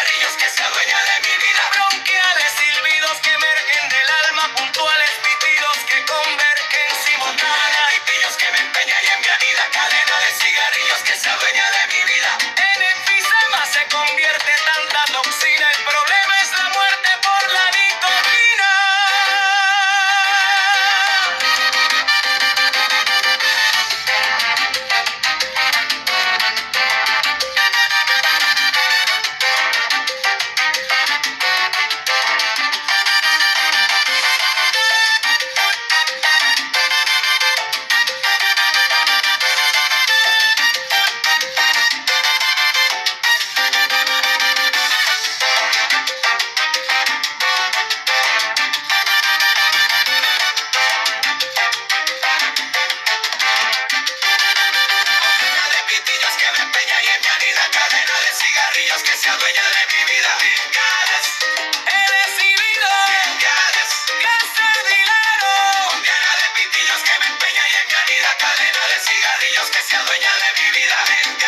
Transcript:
cigarrillos que se adueña de mi vida. Bronquiales, silbidos que emergen del alma, puntuales pitidos que convergen simultánea. Y pillos que me empeña y en mi anida, cadena de cigarrillos que se adueña de mi vida. En enfisema se convierte tanta toxina, el problema es la muerte por la nicotina. Que se adueña de mi vida. He decidido gastar dinero. Condena de pitillos que me empeña y en mi anida, cadena de cigarrillos que se adueña de mi vida.